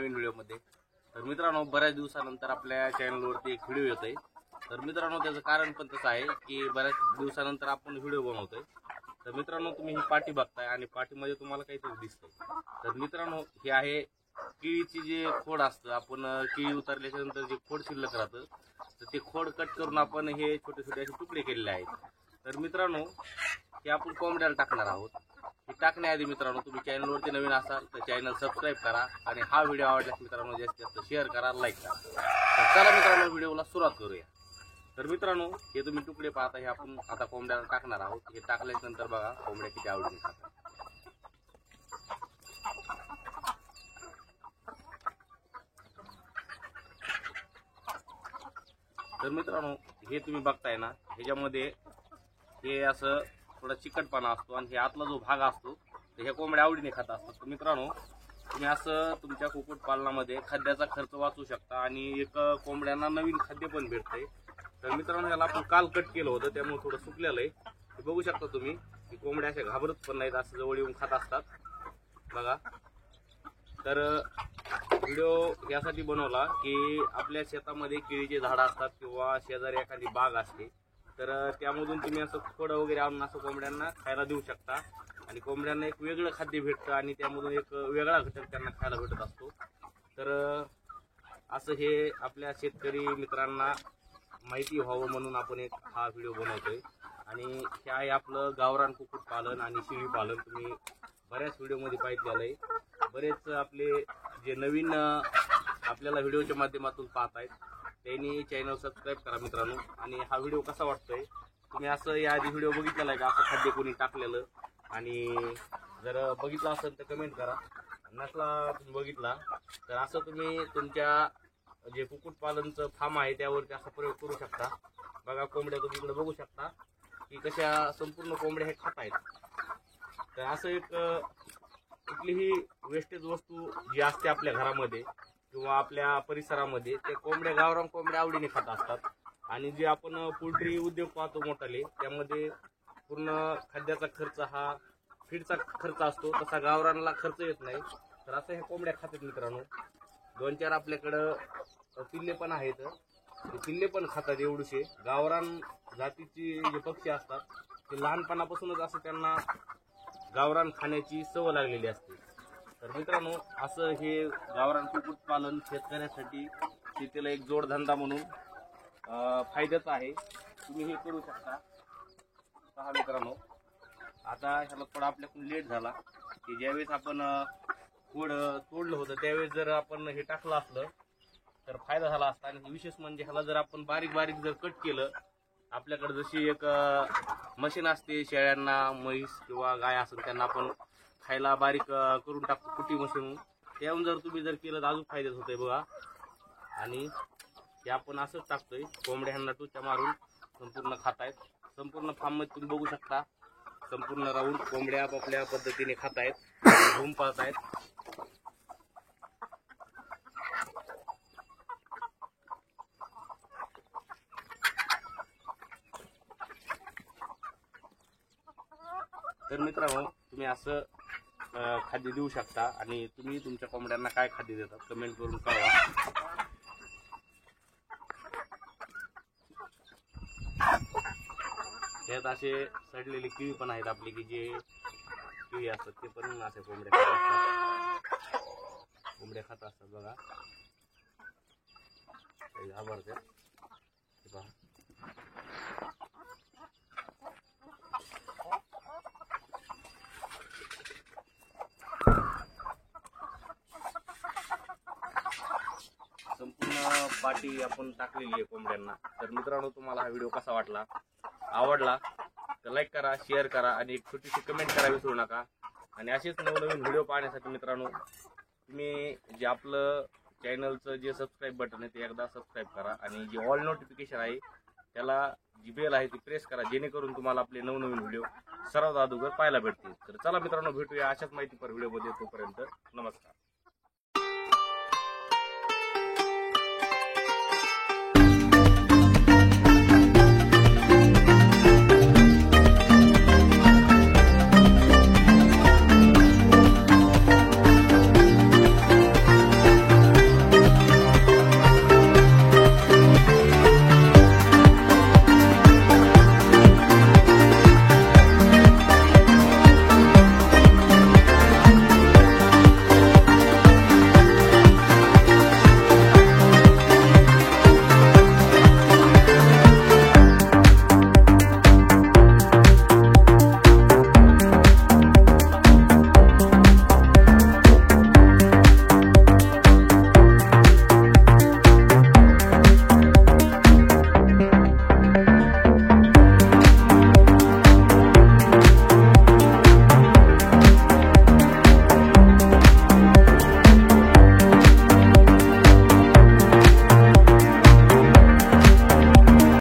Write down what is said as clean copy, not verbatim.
नवीन व्हिडिओमध्ये। तर मित्रांनो, बऱ्याच दिवसानंतर आपल्या चॅनलवरती एक व्हिडिओ येतोय। तर मित्रांनो, त्याचं कारण पण तसं आहे की बऱ्याच दिवसानंतर आपण व्हिडिओ बनवतोय। तर मित्रांनो, तुम्ही ही पाटी बघताय आणि पाटीमध्ये तुम्हाला काहीतरी दिसतंय। तर मित्रांनो, हे आहे केळीची जे खोड असतं, आपण केळी उतरल्याच्या नंतर जे खोड शिल्लक राहतं, तर ते खोड कट करून आपण हे छोटे छोटे असे तुकडे केलेले आहेत। तर मित्रांनो, हे आपण कोंबड्याला टाकणार आहोत। हे टाकण्याआधी मित्रांनो, तुम्ही चॅनलवरती नवीन असाल तर चॅनल सबस्क्राईब करा आणि हा व्हिडिओ आवडल्यास मित्रांनो जास्तीत जास्त शेअर करा, लाईक करा। तर चला मित्रांनो, व्हिडिओला सुरुवात करूया। तर मित्रांनो, हे तुम्ही तुकडे पाहता, हे आपण आता कोंबड्याला टाकणार आहोत। हे टाकल्यानंतर बघा कोंबड्या किती आवडीने खातात। तर मित्रांनो, हे तुम्ही बघताय ना, ह्याच्यामध्ये हे असं थोडा चिकटपणा असतो आणि हे आतला जो भाग असतो तर ह्या कोंबड्या आवडीने खात असतात। तर मित्रांनो, तुम्ही असं तुमच्या कुक्कुटपालनामध्ये खाद्याचा खर्च वाचू शकता आणि एक कोंबड्यांना नवीन खाद्य पण भेटतंय। तर मित्रांनो, याला आपण काल कट केलं होतं, त्यामुळे थोडं सुकलेलं आहे। हे बघू शकता तुम्ही की कोंबड्या अशा घाबरत पण नाहीत, असं जवळ येऊन खात असतात बघा। तर व्हिडिओ यासाठी बनवला की आपल्या शेतामध्ये केळीचे झाडं असतात किंवा शेजारी एखादी बाग असते, तर त्यामधून तुम्ही असं खोड वगैरे आणून असं कोंबड्यांना खायला देऊ शकता आणि कोंबड्यांना एक वेगळं खाद्य भेटतं आणि त्यामधून एक वेगळा घटक त्यांना खायला भेटत असतो। तर असं हे आपल्या शेतकरी मित्रांना माहिती व्हावं म्हणून आपण एक हा व्हिडिओ बनवतोय। आणि हे आहे आपलं गावरान कुक्कुटपालन आणि शेळी पालन। तुम्ही बऱ्याच व्हिडिओमध्ये पाहिलेलं आहे। बरेच आपले जे नवीन आपल्याला व्हिडिओच्या माध्यमातून पाहत आहेत त्यांनी चॅनल सबस्क्राईब करा मित्रांनो। आणि हा व्हिडिओ कसा वाटतोय, तुम्ही असं याआधी व्हिडिओ बघितलेला आहे का, असं खाद्य कोणी टाकलेलं? आणि जर बघितलं असेल तर कमेंट करा, नसला तुम्ही बघितला तर असं तुम्ही तुमच्या जे कुक्कुटपालनचं फार्म आहे त्यावरती असा प्रयोग करू शकता। बघा कोंबड्या तुम्ही इकडे बघू शकता की कशा संपूर्ण कोंबड्या हे खात आहेत। तर असं एक कुठलीही वेस्टेज वस्तू जी असते आपल्या घरामध्ये किंवा आपल्या परिसरामध्ये, ते कोंबड्या गावरान कोंबड्या आवडीने खात असतात। आणि जे आपण पोल्ट्री उद्योग पाहतो मोठाले, त्यामध्ये पूर्ण खाद्याचा खर्च हा फीडचा खर्च असतो, तसा गावरानला खर्च येत नाही। तर असं हे कोंबड्या खातात मित्रांनो। 2-4 आपल्याकडं पिल्ले पण आहेत, ते पिल्ले पण खातात एवढूशे। गावरान जातीची जे पक्षी असतात ते लहानपणापासूनच असं त्यांना गावरान खाण्याची सवय लागलेली असते। तर मित्रांनो, असं हे गावरान कुक्कुटपालन शेतकऱ्यासाठी शेतीला एक जोडधंदा म्हणून फायद्याचं आहे। तुम्ही हे करू शकता। पहा मित्रांनो, आता ह्याला थोडा आपल्याकडून लेट झाला की ज्यावेळेस आपण खोड तोडलं होतं त्यावेळेस जर आपण हे टाकलं असलं तर फायदा झाला असता। आणि विशेष म्हणजे ह्याला जर आपण बारीक बारीक जर कट केलं, आपल्याकडे जशी एक मशीन असते शेळ्यांना, म्हैस किंवा गाय असेल त्यांना आपण खायला बारीक करून टाकतो कुटी मशीन, त्याहून जर तुम्ही जर केलं तर अजून फायद्याच होतंय बघा। आणि ते आपण असंच टाकतोय, कोंबड्यांना टुच्या मारून संपूर्ण खातायत। संपूर्ण फार्म मध्ये तुम्ही बघू शकता, संपूर्ण राऊंड कोंबड्या आपापल्या पद्धतीने खातायत, घुम पाळतायत। तर मित्रांनो, तुम्ही असं खाद्य देऊ शकता आणि तुम्ही तुमच्या कोंबड्यांना काय खाद्य देतात कमेंट करून कळवा। यात असे सडलेले केळी पण आहेत आपले, की जे केळी असतात ते पण असे कोंबड्या खात असतात बघा। घाबरत्या पहा। संपूर्ण पाटी आपण टाकलेली आहे कोंबड्यांना। तर मित्रांनो, तुम्हाला हा व्हिडिओ कसा वाटला, आवडला तर लाईक करा, शेअर करा आणि एक छोटीशी कमेंट करा विसरू नका। आणि असेच नवनवीन व्हिडिओ पाहण्यासाठी मित्रांनो, तुम्ही जे आपलं चॅनलचं जे सबस्क्राईब बटन आहे ते एकदा सबस्क्राईब करा आणि जे ऑल नोटिफिकेशन आहे त्याला जी बेल आहे ती प्रेस करा, जेणेकरून तुम्हाला आपले नवनवीन व्हिडिओ सर्वात अगोदर पाहायला भेटतील। तर चला मित्रांनो, भेटूया अशाच माहितीपर व्हिडिओमध्ये। तोपर्यंत नमस्कार।